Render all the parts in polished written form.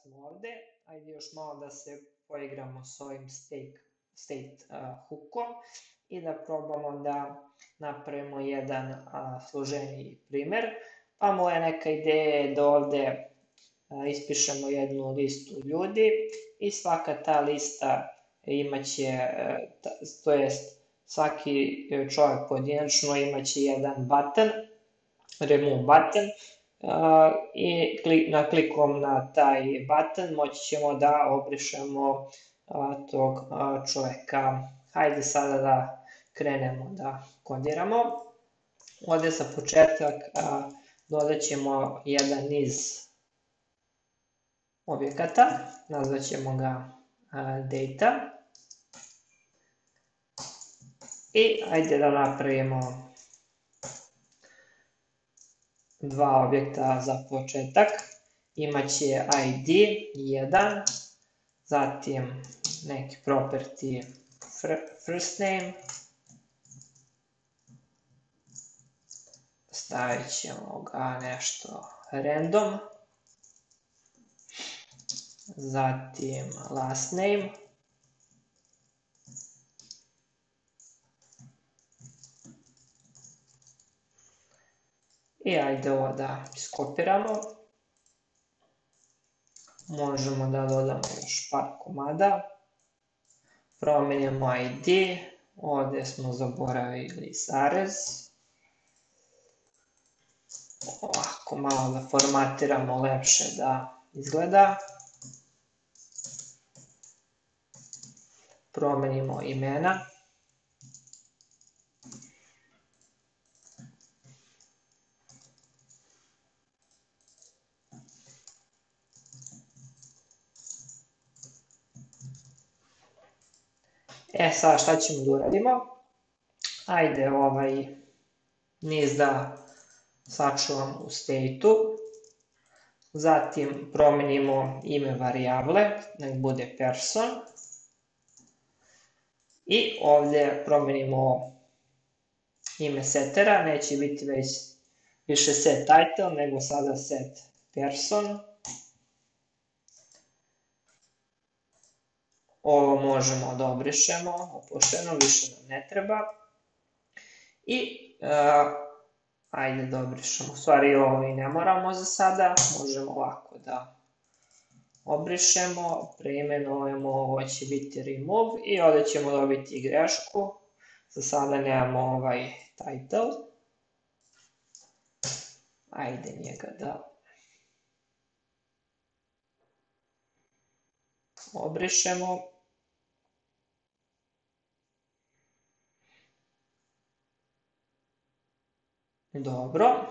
smo ovde. Ajde još malo da se poigramo s ovim state hookom i da probamo da napravimo jedan složeniji primer. Pa moja neka ideja je da ovde ispišemo jednu listu ljudi i svaka ta lista imaće, to jest svaki čovjek pojedinačno imaće jedan button, remove button, i klikom na taj button moći ćemo da obrišemo tog čovjeka. Hajde sada da krenemo da kodiramo. Ovde za početak dodat ćemo jedan niz objekata, nazvat ćemo ga data. I ajde da napravimo dva objekta za početak. Imaće ID 1, zatim neki property first name, stavit ćemo ga nešto random, zatim last name, i ajde ovo da iskopiramo. Možemo da dodamo još par komada. Promenimo ID, ovde smo zaboravili zarez. Ovako malo da formatiramo, lepše da izgleda. Promenimo imena. Sada šta ćemo da uradimo? Ajde ovaj niz da sačuvamo u state-u. Zatim promenimo ime varijable, nek bude person. I ovde promenimo ime setera, neće biti više set title, nego sada set person. Ovo možemo da obrišemo, opušteno, više nam ne treba. I ajde da obrišemo, u stvari ovo i ne moramo za sada, možemo ovako da obrišemo, preimenujemo, ovo će biti remove i ovde ćemo dobiti grešku. Za sada nemamo ovaj title. Ajde njega da obrišemo. Dobro,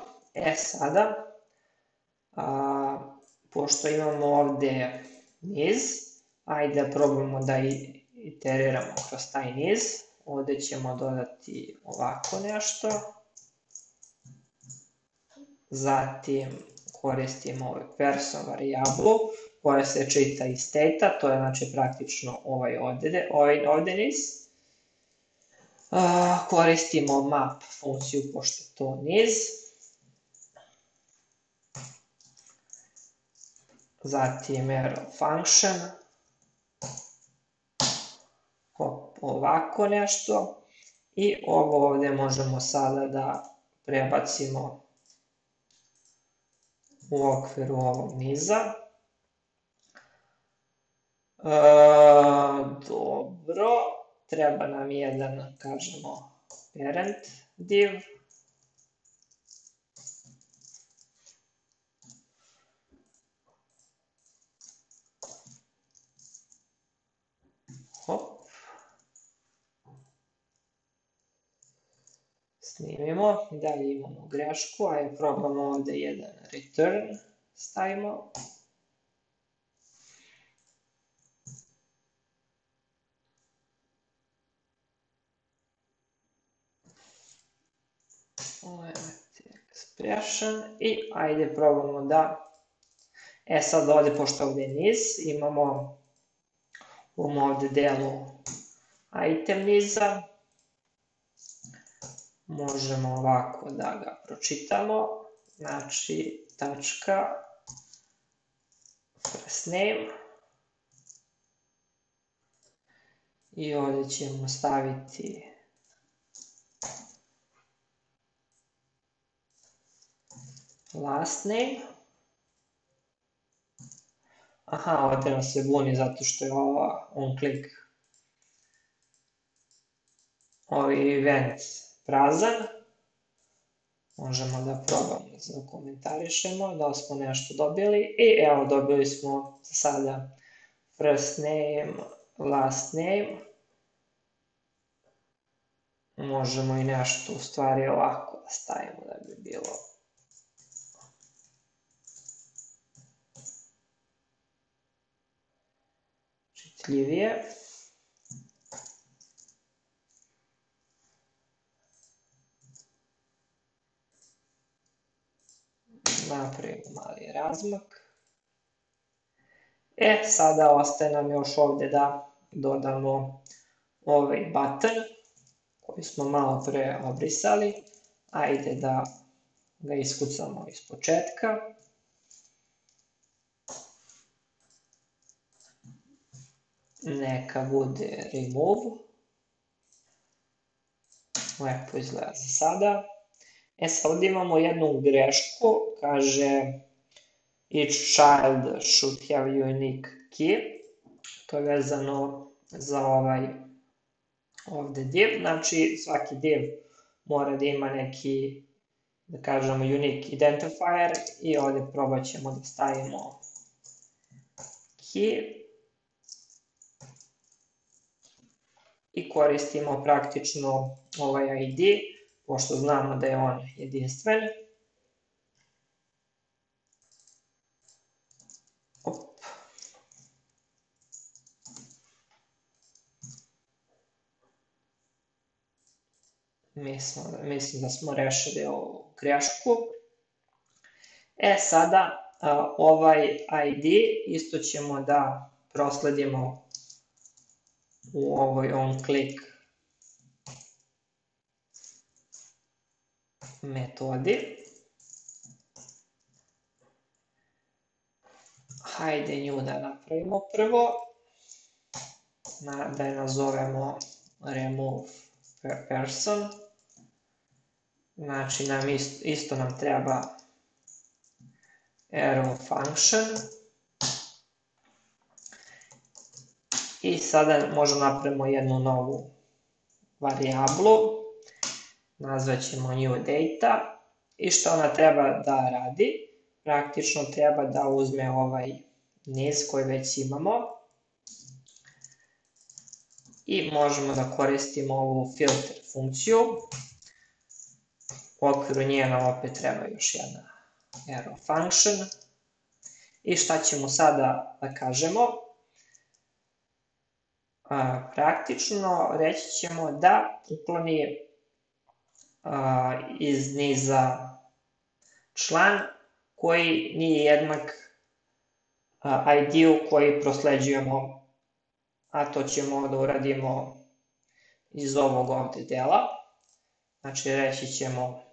sada, pošto imamo ovde niz, ajde da probamo da iteriramo kroz taj niz. Ovde ćemo dodati ovako nešto. Zatim koristimo ovaj person varijablu koja se čita iz state-a, to je znači praktično ovaj ovde niz. Koristimo map funkciju pošto je to niz. Zatim arrow function. Ovako nešto. I ovo ovde možemo sada da prebacimo u okviru ovog niza. Dobro. Treba nam jedan, kažemo, parent div. Hop. Snimimo, dalje imamo grešku, ajde probamo ovde jedan return stavimo. Expression i ajde probamo da, sad ovde, pošto ovde je niz, imamo u ovom ovde delu item niza, možemo ovako da ga pročitamo, znači tačka first name. I ovdje ćemo staviti last name. Aha, ovdje nam se buni zato što je ova on-click ovaj event prazan. Možemo da probamo da komentarišemo, da li smo nešto dobili. I evo, dobili smo sada first name, last name. Možemo i nešto u stvari ovako da stavimo da bi bilo čitljivije. Napravimo mali razmak. Sada ostaje nam još ovdje da dodamo ovaj button koji smo malo pre obrisali. Ajde da ga iskucamo iz početka. Neka bude remove. Lepo izgleda za sada. Sad ovdje imamo jednu grešku, kaže each child should have unique key. To je vezano za ovaj ovdje div, znači svaki div mora da ima neki, da kažemo, unique identifier i ovdje probat ćemo da stavimo key i koristimo praktično ovaj ID, pošto znamo da je on jedinstven. Mislim da smo rešili ovu grešku. Sada ovaj ID isto ćemo da prosledimo u ovoj on-click metodi. Hajde nju da napravimo prvo, da je nazovemo remove person. Znači isto nam treba arrow function. I sada možemo napravimo jednu novu varijablu. Nazvat ćemo new data. I što ona treba da radi? Praktično treba da uzme ovaj niz koji već imamo. I možemo da koristimo ovu filter funkciju. U okviru nje nam opet treba još jedna arrow function. I šta ćemo sada da kažemo? Praktično reći ćemo da ukloni iz niza član koji nije jednak ID-u koji prosleđujemo, a to ćemo da uradimo iz ovog ovdje dela. Znači reći ćemo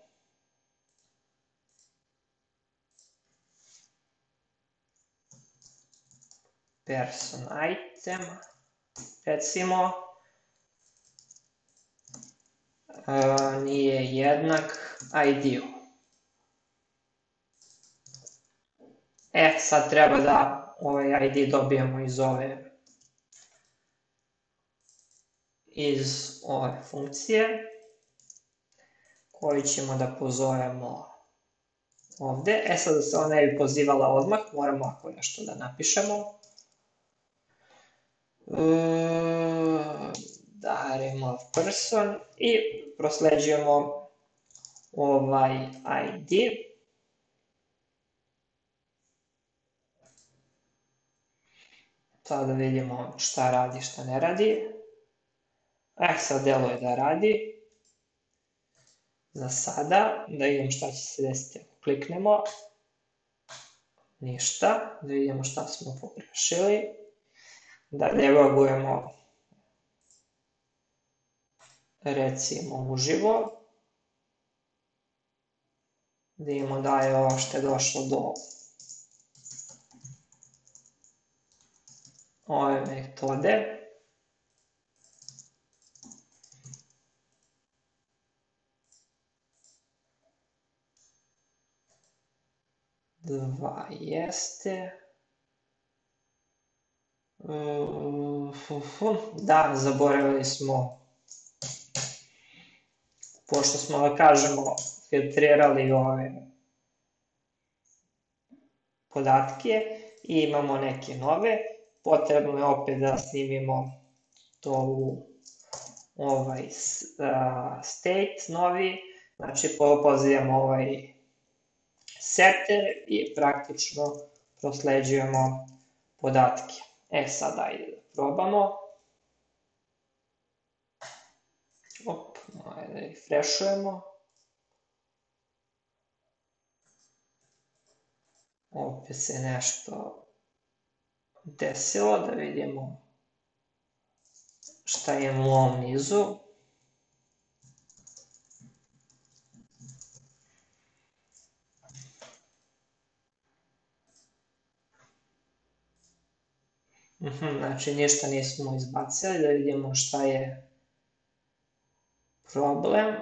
person item, recimo, nije jednak ID-u. Sad treba da ovaj ID dobijemo iz ove funkcije koju ćemo da pozovemo ovde. Sad da se ona ne bi pozivala odmah, moramo ako nešto da napišemo. Da, remove person i prosleđujemo ovaj ID. Sada vidimo šta radi, šta ne radi. Sad deluje da radi. Za sada, da vidimo šta će se desiti ako kliknemo. Ništa, da vidimo šta smo pogrešili. Da debugujemo recimo uživo. Da vidimo da je ovo što je došlo do ove metode. Dva jeste. Da, zaboravili smo, pošto smo, da kažemo, filtrirali ove podatke i imamo neke nove, potrebno je opet da snimimo to u ovaj state novi, znači pozivamo ovaj setter i praktično prosleđujemo podatke. Sad ajde da probamo. Ajde da refreshujemo. Opet se nešto desilo, da vidimo šta je u ovom nizu. Znači ništa nismo izbacili, da vidimo šta je problem.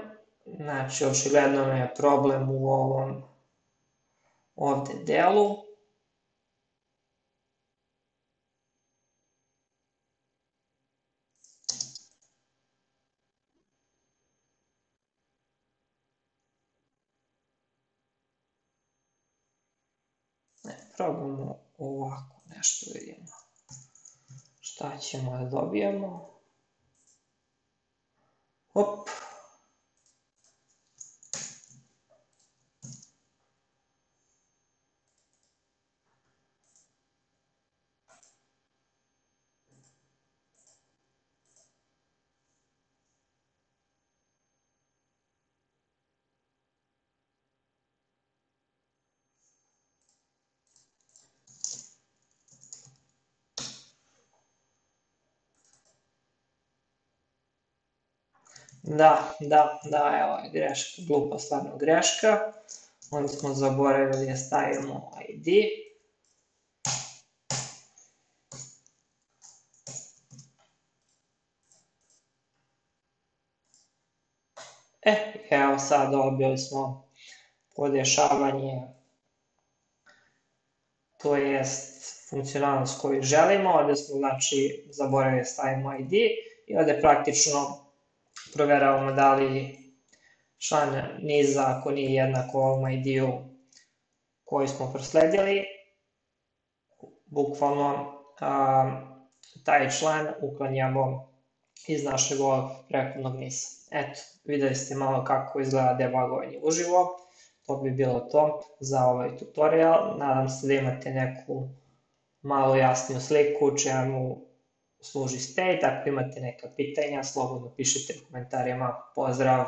Znači očigledno je problem u ovom ovde delu. Probamo ovako nešto vidimo. Šta ćemo da dobijemo? Hop. Da, evo je greška, glupa stvarno greška. Onda smo zaboravili da stavimo ID. Evo sad dobili smo podešavanje, to jest funkcionalnost koju želimo. Ovde smo znači zaboravili da stavimo ID i ovde praktično proveravamo da li član niza, ako nije jednak ovom ID-u koji smo prosledili, bukvalno taj član uklanjamo iz našeg ovog prethodnog niza. Eto, videli ste malo kako izgleda debugovanje uživo. To bi bilo to za ovaj tutorial. Nadam se da imate neku malo jasniju sliku čemu služi state. Ako imate neka pitanja, slobodno pišite u komentarima. Pozdrav!